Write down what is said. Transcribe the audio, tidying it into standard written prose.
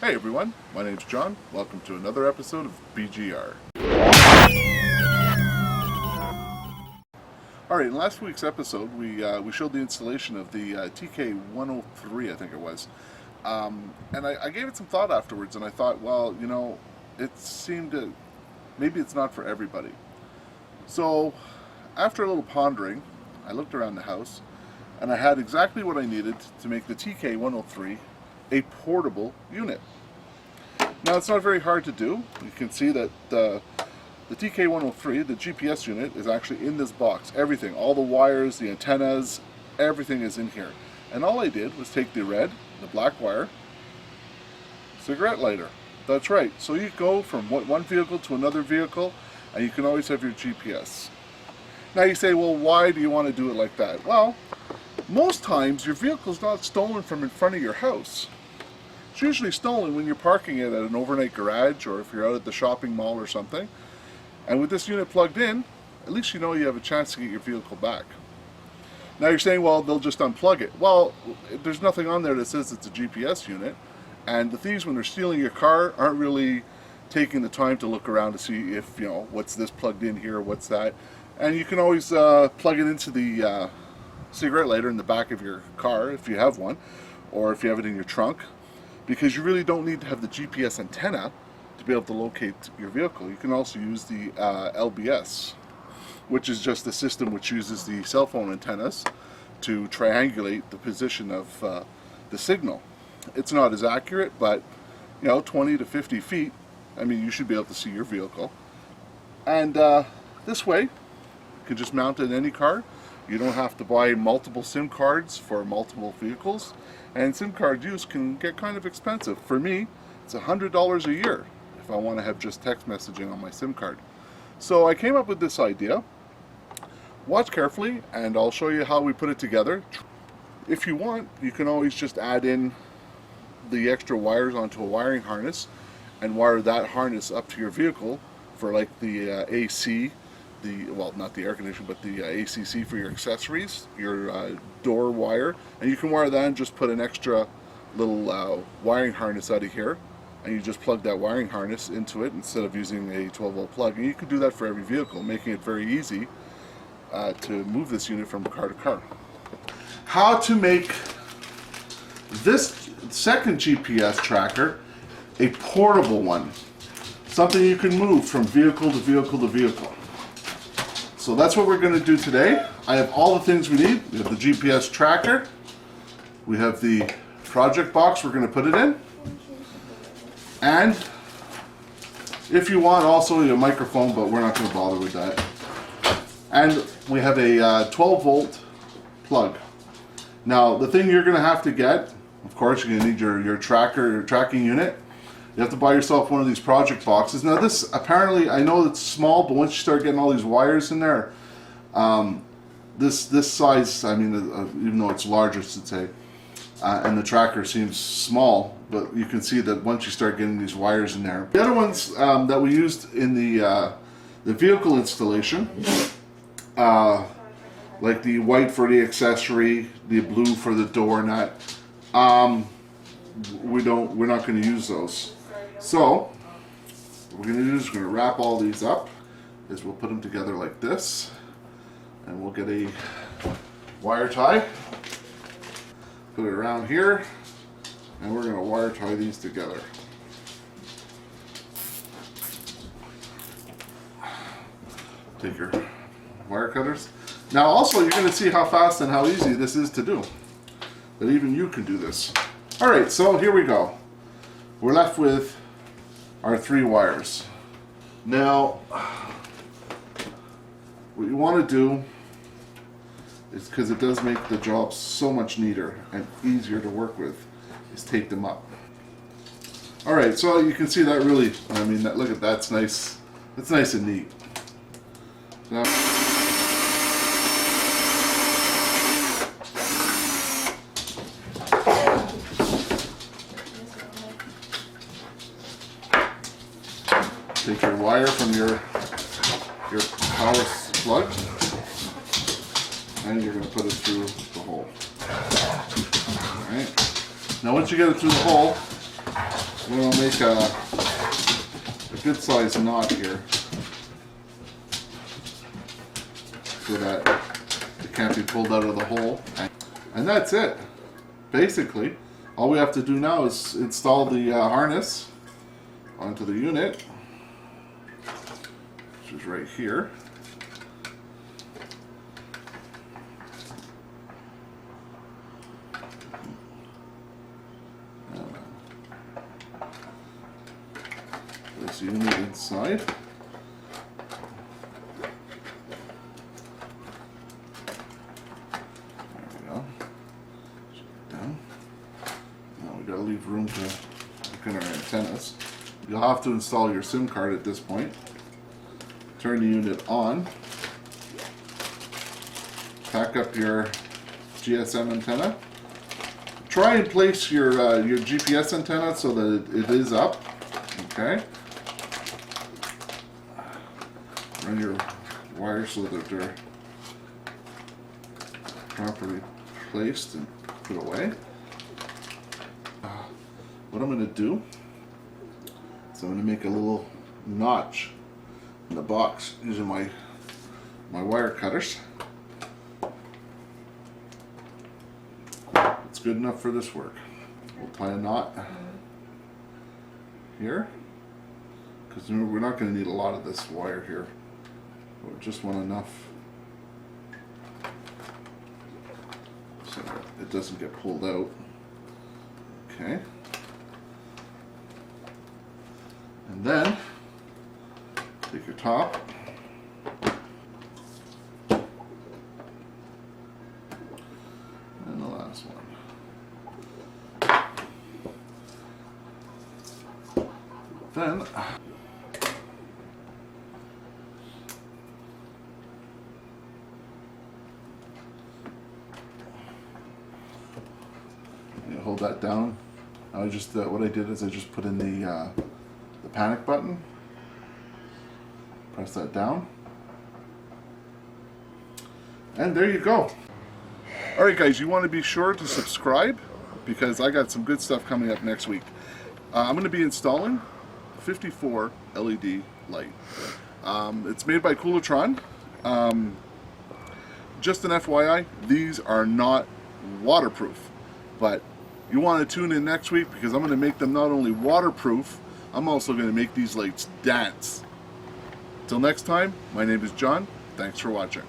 Hey everyone, my name's John. Welcome to another episode of BGR. Alright, in last week's episode we showed the installation of the TK103, I think it was. And I gave it some thought afterwards, and I thought, well, it seemed to, maybe it's not for everybody. So, after a little pondering, I looked around the house, and I had exactly what I needed to make the TK103 a portable unit. Now, it's not very hard to do. You can see that the TK103, the GPS unit, is actually in this box. Everything, all the wires, the antennas, everything is in here. And all I did was take the black wire, cigarette lighter. That's right. So you go from one vehicle to another vehicle, and you can always have your GPS. Now you say, well, why do you want to do it like that? Well, most times your vehicle's not stolen from in front of your house. It's usually stolen when you're parking it at an overnight garage, or if you're out at the shopping mall or something. And with this unit plugged in, at least you know you have a chance to get your vehicle back. Now you're saying, well, they'll just unplug it. Well, there's nothing on there that says it's a GPS unit, and the thieves, when they're stealing your car, aren't really taking the time to look around to see if, what's this plugged in here, what's that. And you can always plug it into the cigarette lighter in the back of your car, if you have one, or if you have it in your trunk, because you really don't need to have the GPS antenna to be able to locate your vehicle. You can also use the LBS, which is just a system which uses the cell phone antennas to triangulate the position of the signal. It's not as accurate, but 20 to 50 feet, you should be able to see your vehicle. And this way, you can just mount it in any car. You don't have to buy multiple SIM cards for multiple vehicles, and SIM card use can get kind of expensive. For me, it's $100 a year if I want to have just text messaging on my SIM card. So I came up with this idea. Watch carefully, and I'll show you how we put it together. If you want, you can always just add in the extra wires onto a wiring harness and wire that harness up to your vehicle for like the AC, not the air conditioning, but the ACC for your accessories, your door wire, and you can wire that and just put an extra little wiring harness out of here, and you just plug that wiring harness into it instead of using a 12-volt plug. And you can do that for every vehicle, making it very easy to move this unit from car to car. How to make this second GPS tracker a portable one, something you can move from vehicle to vehicle to vehicle. So that's what we're going to do today. I have all the things we need. We have the GPS tracker. We have the project box we're going to put it in. And if you want, also a microphone, but we're not going to bother with that. And we have a 12-volt plug. Now, the thing you're going to have to get, of course, you're going to need your tracking unit. You have to buy yourself one of these project boxes. Now this, apparently, I know it's small, but once you start getting all these wires in there, this size, even though it's larger, I should say, and the tracker seems small, but you can see that once you start getting these wires in there. The other ones that we used in the vehicle installation, like the white for the accessory, the blue for the door nut, we're not going to use those. So what we're going to do is we're going to wrap all these up. We'll put them together like this, and we'll get a wire tie, put it around here, and we're going to wire tie these together. Take your wire cutters. Now also, you're going to see how fast and how easy this is to do, that even you can do this. Alright, so here we go. We're left with our 3 wires. Now, what you want to do is, because it does make the job so much neater and easier to work with, is tape them up. Alright, so you can see that really, look at that's nice. That's nice and neat. Now, take your wire from your power plug, and you're going to put it through the hole. Alright. Now once you get it through the hole, So I'm going to make a good sized knot here so that it can't be pulled out of the hole. And that's it. Basically, all we have to do now is install the harness onto the unit, which is right here. This unit inside. There we go. Down. Now we gotta leave room to look at our antennas. You'll have to install your SIM card at this point. Turn the unit on. Pack up your GSM antenna. Try and place your GPS antenna so that it is up. Okay. Run your wires so that they're properly placed and put away. What I'm going to do is I'm going to make a little notch in the box using my wire cutters. It's good enough for this work. We'll tie a knot here because we're not going to need a lot of this wire here. We just want enough so that it doesn't get pulled out. Okay. And then take your top and the last one. Then you hold that down. I just what I did is I just put in the panic button. Press that down. And there you go. Alright guys, you want to be sure to subscribe because I got some good stuff coming up next week. I'm going to be installing 54 LED light. It's made by Coolatron. Just an FYI, these are not waterproof, but you want to tune in next week because I'm going to make them not only waterproof, I'm also going to make these lights dance. Till next time, my name is John. Thanks for watching.